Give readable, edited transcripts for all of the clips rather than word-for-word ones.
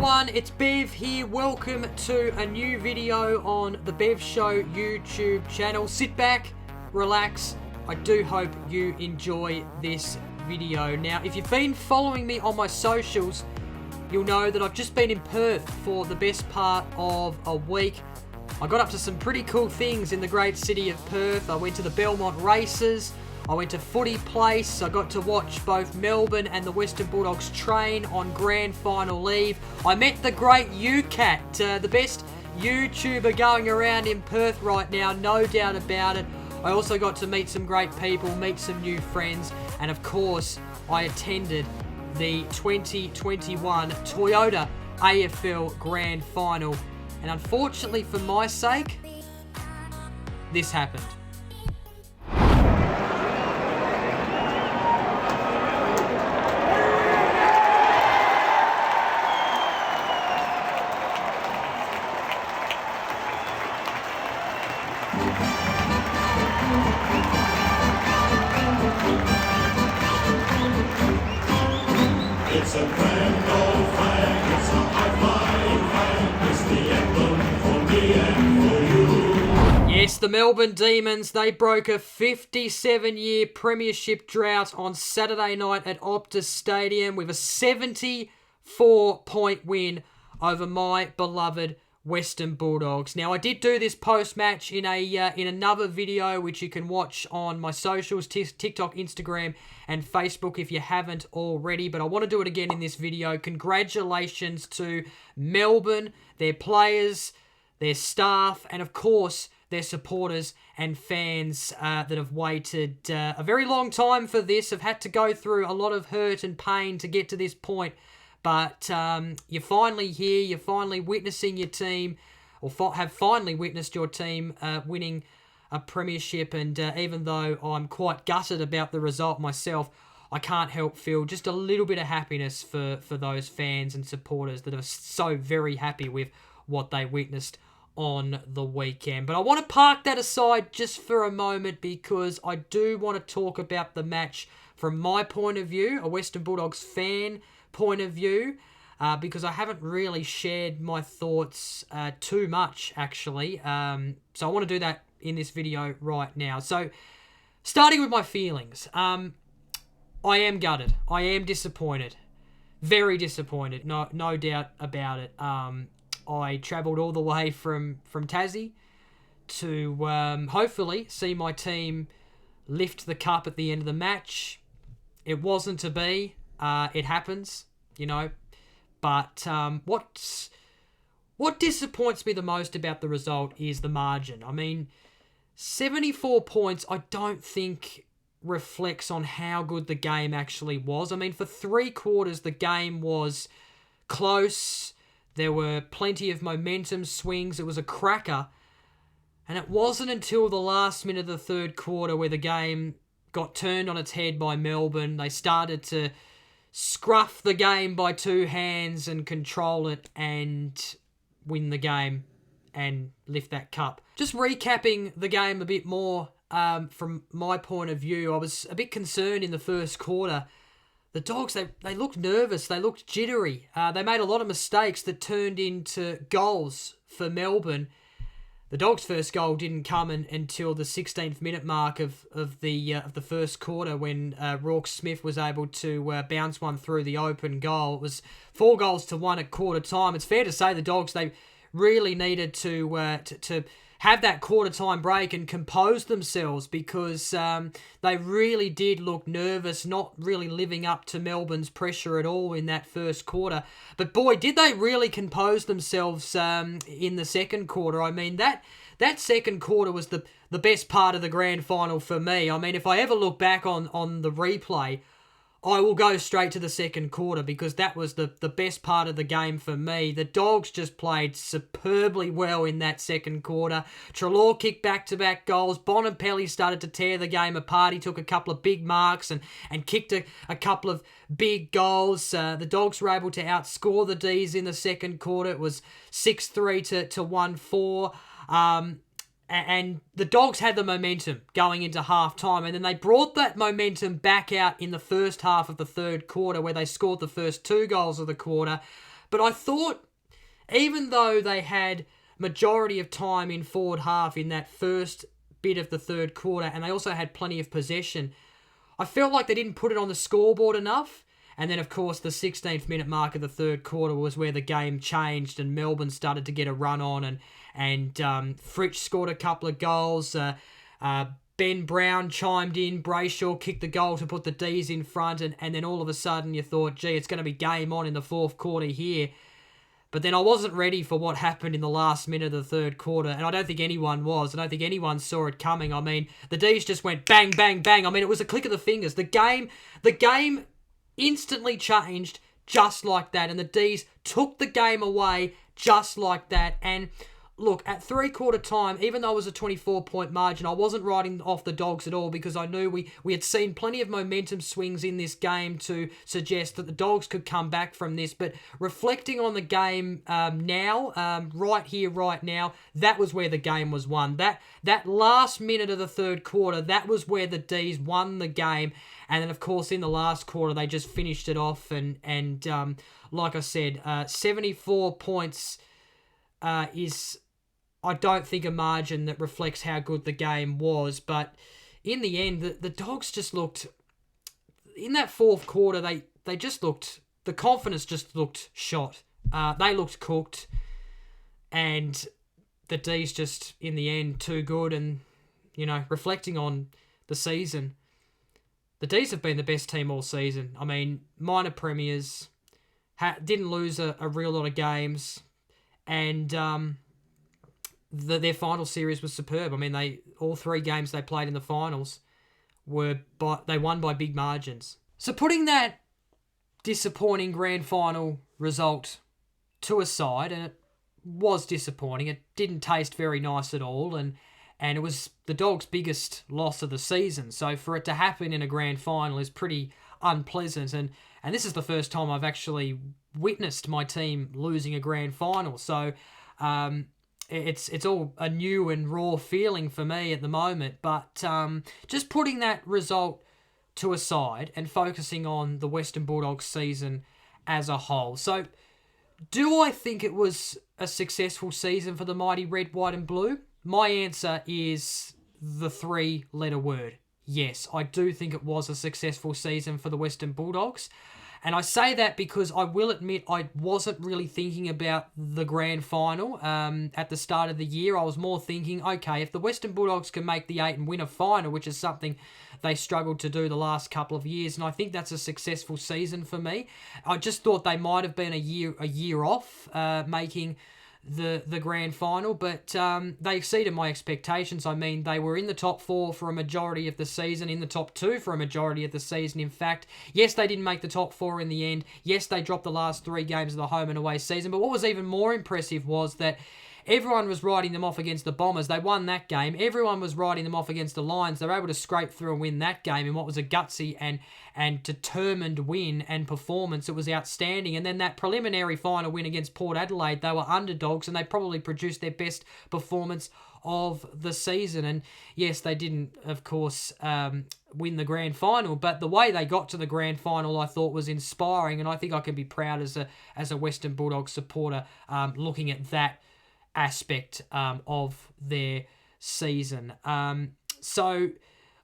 everyone, it's Bev here. Welcome to a new video on the Bev Show YouTube channel. Sit back, relax. I do hope you enjoy this video. Now, if you've been following me on my socials, you'll know that I've just been in Perth for the best part of a week. I got up to some pretty cool things in the great city of Perth. I went to the Belmont races. I went to Footy Place. I got to watch both Melbourne and the Western Bulldogs train on grand final eve. I met the great UCat, the best YouTuber going around in Perth right now, no doubt about it. I also got to meet some great people, meet some new friends, and of course, I attended the 2021 Toyota AFL Grand Final. And unfortunately for my sake, this happened. It's a grand old flag, it's a high-flying flag, it's the emblem for me and for you. Yes, the Melbourne Demons, they broke a 57-year premiership drought on Saturday night at Optus Stadium with a 74-point win over my beloved Western Bulldogs. Now, I did do this post-match in another video, which you can watch on my socials, TikTok, Instagram, and Facebook if you haven't already. But I want to do it again in this video. Congratulations to Melbourne, their players, their staff, and of course, their supporters and fans that have waited a very long time for this, have had to go through a lot of hurt and pain to get to this point. But you're finally here, you're finally witnessing your team, or have finally witnessed your team winning a premiership. And even though I'm quite gutted about the result myself, I can't help feel just a little bit of happiness for those fans and supporters that are so very happy with what they witnessed on the weekend. But I want to park that aside just for a moment, because I do want to talk about the match from my point of view, a Western Bulldogs fan point of view, because I haven't really shared my thoughts too much, actually. So I want to do that in this video right now. So, starting with my feelings, I am gutted. I am disappointed. Very disappointed, no doubt about it. I travelled all the way from Tassie to hopefully see my team lift the cup at the end of the match. It wasn't to be. It happens, you know. But what disappoints me the most about the result is the margin. I mean, 74 points I don't think reflects on how good the game actually was. I mean, for 3 quarters, the game was close. There were plenty of momentum swings. It was a cracker. And it wasn't until the last minute of the third quarter where the game got turned on its head by Melbourne. They started to scruff the game by 2 hands and control it and win the game and lift that cup. Just recapping the game a bit more from my point of view, I was a bit concerned in the first quarter. The Dogs, they looked nervous. They looked jittery. They made a lot of mistakes that turned into goals for Melbourne. The Dogs' first goal didn't come until the 16th minute mark of the first quarter, when Rourke-Smith was able to bounce one through the open goal. It was 4-1 at quarter time. It's fair to say the Dogs, they really needed to have that quarter time break and compose themselves, because they really did look nervous, not really living up to Melbourne's pressure at all in that first quarter. But boy, did they really compose themselves in the second quarter. I mean, that second quarter was the best part of the grand final for me. I mean, if I ever look back on the replay, I will go straight to the second quarter, because that was the best part of the game for me. The Dogs just played superbly well in that second quarter. Treloar kicked back-to-back goals. Bonampelli started to tear the game apart. He took a couple of big marks and kicked a couple of big goals. The Dogs were able to outscore the D's in the second quarter. It was 6-3 to 1-4. And the Dogs had the momentum going into half-time, and then they brought that momentum back out in the first half of the third quarter, where they scored the first 2 goals of the quarter. But I thought, even though they had majority of time in forward half in that first bit of the third quarter, and they also had plenty of possession, I felt like they didn't put it on the scoreboard enough. And then, of course, the 16th minute mark of the third quarter was where the game changed and Melbourne started to get a run on, and Fritsch scored a couple of goals. Ben Brown chimed in. Brayshaw kicked the goal to put the D's in front, and then all of a sudden you thought, gee, it's going to be game on in the fourth quarter here. But then I wasn't ready for what happened in the last minute of the third quarter, and I don't think anyone was. I don't think anyone saw it coming. I mean, the D's just went bang, bang, bang. I mean, it was a click of the fingers. The game instantly changed just like that, and the D's took the game away just like that. And look, at three-quarter time, even though it was a 24-point margin, I wasn't writing off the Dogs at all, because I knew we had seen plenty of momentum swings in this game to suggest that the Dogs could come back from this. But reflecting on the game right here, right now, that was where the game was won. That last minute of the third quarter, that was where the D's won the game. And then, of course, in the last quarter, they just finished it off. And like I said, 74 points is, I don't think, a margin that reflects how good the game was. But in the end, the Dogs just looked, in that fourth quarter, they just looked, the confidence just looked shot. They looked cooked. And the D's just, in the end, too good. And, reflecting on the season, the D's have been the best team all season. I mean, minor premiers, didn't lose a real lot of games, and their final series was superb. I mean, all three games they played in the finals they won by big margins. So putting that disappointing grand final result to a side, and it was disappointing. It didn't taste very nice at all, and it was the Dogs' biggest loss of the season. So for it to happen in a grand final is pretty unpleasant, and this is the first time I've actually witnessed my team losing a grand final. So it's all a new and raw feeling for me at the moment. But just putting that result to a side and focusing on the Western Bulldogs season as a whole. So do I think it was a successful season for the mighty red, white and blue? My answer is the three-letter word. Yes, I do think it was a successful season for the Western Bulldogs. And I say that because I will admit I wasn't really thinking about the grand final at the start of the year. I was more thinking, okay, if the Western Bulldogs can make the 8 and win a final, which is something they struggled to do the last couple of years, and I think that's a successful season for me. I just thought they might have been a year off making the grand final, but they exceeded my expectations. I mean, they were in the top 4 for a majority of the season, in the top 2 for a majority of the season. In fact, yes, they didn't make the top 4 in the end. Yes, they dropped the last 3 games of the home and away season, but what was even more impressive was that everyone was writing them off against the Bombers. They won that game. Everyone was writing them off against the Lions. They were able to scrape through and win that game in what was a gutsy and determined win and performance. It was outstanding. And then that preliminary final win against Port Adelaide, they were underdogs and they probably produced their best performance of the season. And yes, they didn't, of course, win the grand final, but the way they got to the grand final I thought was inspiring, and I think I can be proud as a Western Bulldogs supporter looking at that aspect of their season. So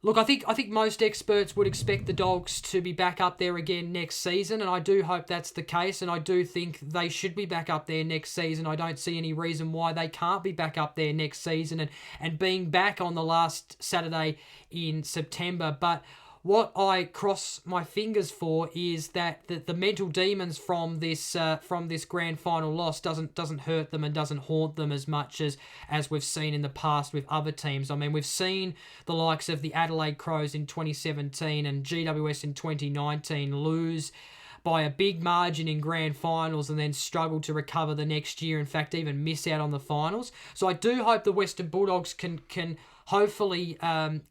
look, I think most experts would expect the Dogs to be back up there again next season, and I do hope that's the case, and I do think they should be back up there next season. I don't see any reason why they can't be back up there next season and being back on the last Saturday in September. But what I cross my fingers for is that the mental demons from this grand final loss doesn't hurt them and doesn't haunt them as much as we've seen in the past with other teams. I mean, we've seen the likes of the Adelaide Crows in 2017 and GWS in 2019 lose by a big margin in grand finals and then struggle to recover the next year. In fact, even miss out on the finals. So I do hope the Western Bulldogs can hopefully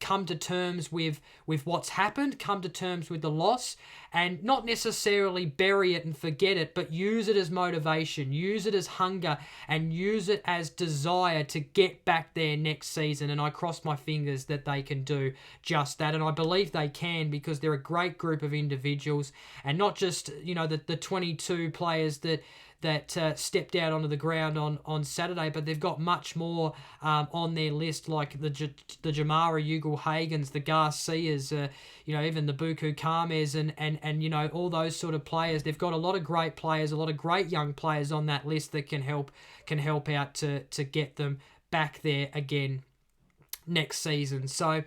come to terms with what's happened, come to terms with the loss, and not necessarily bury it and forget it, but use it as motivation, use it as hunger, and use it as desire to get back there next season. And I cross my fingers that they can do just that. And I believe they can, because they're a great group of individuals, and not just, the 22 players that stepped out onto the ground on Saturday, but they've got much more on their list, like the Jamara Ugle-Hagans, the Garcias, even the Buku Kames and all those sort of players. They've got a lot of great players, a lot of great young players on that list that can help out to get them back there again next season. So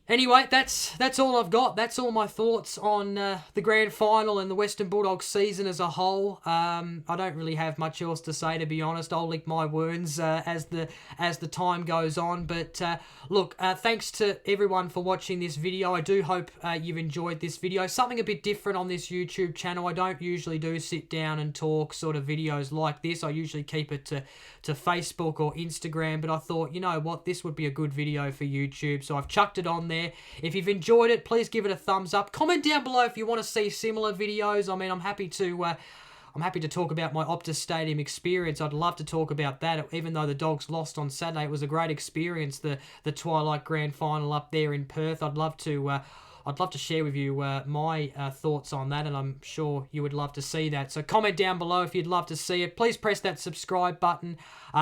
anyway, that's all I've got. That's all my thoughts on the grand final and the Western Bulldogs season as a whole. I don't really have much else to say, to be honest. I'll lick my wounds as the time goes on. But look, thanks to everyone for watching this video. I do hope you've enjoyed this video. Something a bit different on this YouTube channel. I don't usually do sit down and talk sort of videos like this. I usually keep it to Facebook or Instagram. But I thought, you know what, this would be a good video for YouTube. So I've chucked it on there. If you've enjoyed it, please give it a thumbs up. Comment down below if you want to see similar videos. I mean, I'm happy to talk about my Optus Stadium experience. I'd love to talk about that. Even though the Dogs lost on Saturday, it was a great experience. The Twilight Grand Final up there in Perth. I'd love to share with you my thoughts on that, and I'm sure you would love to see that. So comment down below if you'd love to see it. Please press that subscribe button.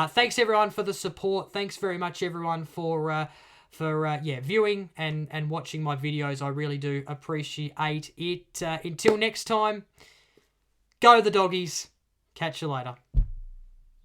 Thanks everyone for the support. Thanks very much everyone for viewing and watching my videos. I really do appreciate it. Until next time, go the Doggies. Catch you later.